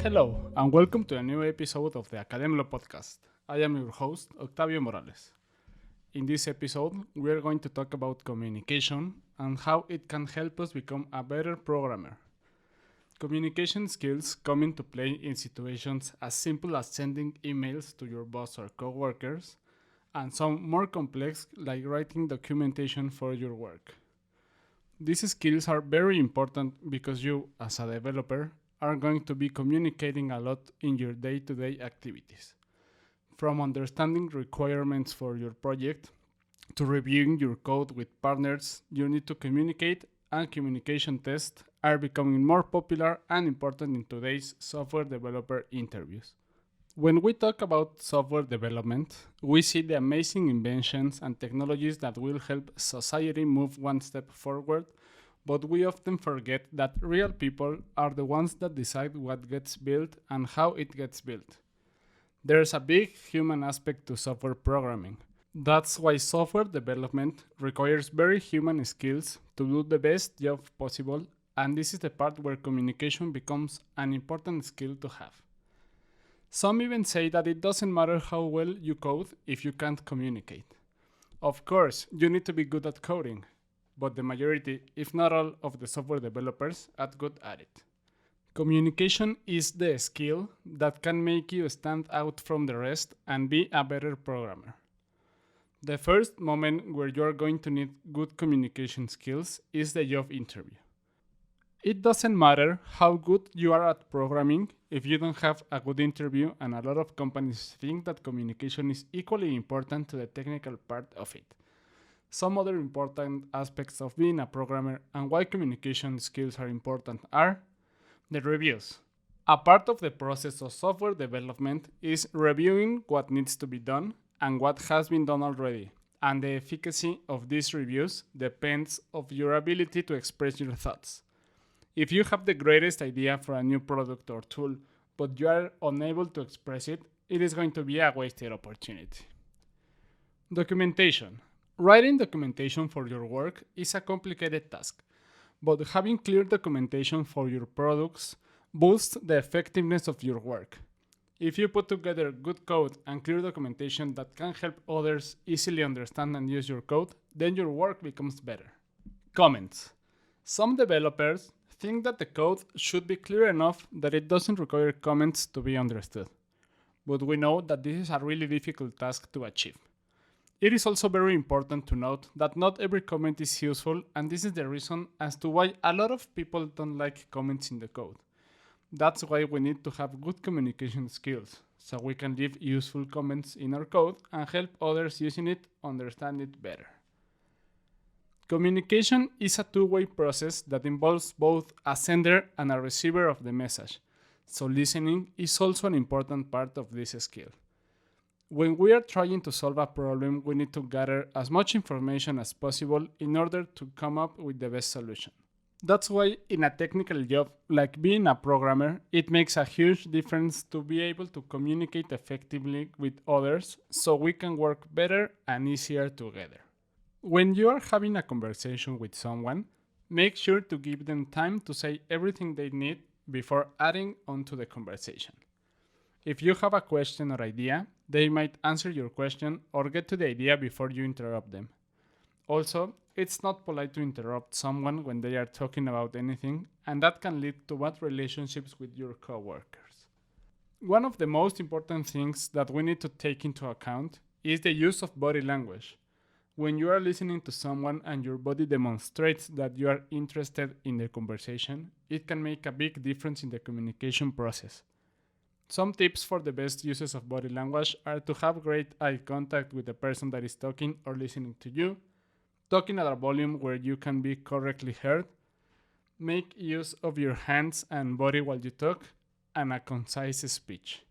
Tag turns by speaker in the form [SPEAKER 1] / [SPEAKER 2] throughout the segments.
[SPEAKER 1] Hello, and welcome to a new episode of the Academlo Podcast. I am your host, Octavio Morales. In this episode, we are going to talk about communication and how it can help us become a better programmer. Communication skills come into play in situations as simple as sending emails to your boss or coworkers, and some more complex like writing documentation for your work. These skills are very important because you, as a developer, are going to be communicating a lot in your day-to-day activities. From understanding requirements for your project to reviewing your code with partners, you need to communicate, and communication tests are becoming more popular and important in today's software developer interviews. When we talk about software development, we see the amazing inventions and technologies that will help society move one step forward, but we often forget that real people are the ones that decide what gets built and how it gets built. There's a big human aspect to software programming. That's why software development requires very human skills to do the best job possible, and this is the part where communication becomes an important skill to have. Some even say that it doesn't matter how well you code if you can't communicate. Of course, you need to be good at coding, but the majority, if not all, of the software developers are good at it. Communication is the skill that can make you stand out from the rest and be a better programmer. The first moment where you are going to need good communication skills is the job interview. It doesn't matter how good you are at programming if you don't have a good interview, and a lot of companies think that communication is equally important to the technical part of it. Some other important aspects of being a programmer and why communication skills are important are the reviews. A part of the process of software development is reviewing what needs to be done and what has been done already, and the efficacy of these reviews depends on your ability to express your thoughts. If you have the greatest idea for a new product or tool, but you are unable to express it, it is going to be a wasted opportunity. Documentation. Writing documentation for your work is a complicated task, but having clear documentation for your products boosts the effectiveness of your work. If you put together good code and clear documentation that can help others easily understand and use your code, then your work becomes better. Comments. Some developers think that the code should be clear enough that it doesn't require comments to be understood, but we know that this is a really difficult task to achieve. It is also very important to note that not every comment is useful, and this is the reason as to why a lot of people don't like comments in the code. That's why we need to have good communication skills, so we can leave useful comments in our code and help others using it understand it better. Communication is a two-way process that involves both a sender and a receiver of the message, so listening is also an important part of this skill. When we are trying to solve a problem, we need to gather as much information as possible in order to come up with the best solution. That's why in a technical job like being a programmer, it makes a huge difference to be able to communicate effectively with others so we can work better and easier together. When you are having a conversation with someone, make sure to give them time to say everything they need before adding on to the conversation. If you have a question or idea, they might answer your question or get to the idea before you interrupt them. Also, it's not polite to interrupt someone when they are talking about anything, and that can lead to bad relationships with your coworkers. One of the most important things that we need to take into account is the use of body language. When you are listening to someone and your body demonstrates that you are interested in the conversation, it can make a big difference in the communication process. Some tips for the best uses of body language are to have great eye contact with the person that is talking or listening to you, talking at a volume where you can be correctly heard, make use of your hands and body while you talk, and a concise speech.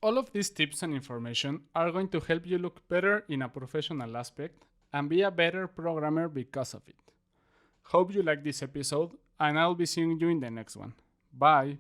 [SPEAKER 1] All of these tips and information are going to help you look better in a professional aspect and be a better programmer because of it. Hope you like this episode, and I'll be seeing you in the next one. Bye!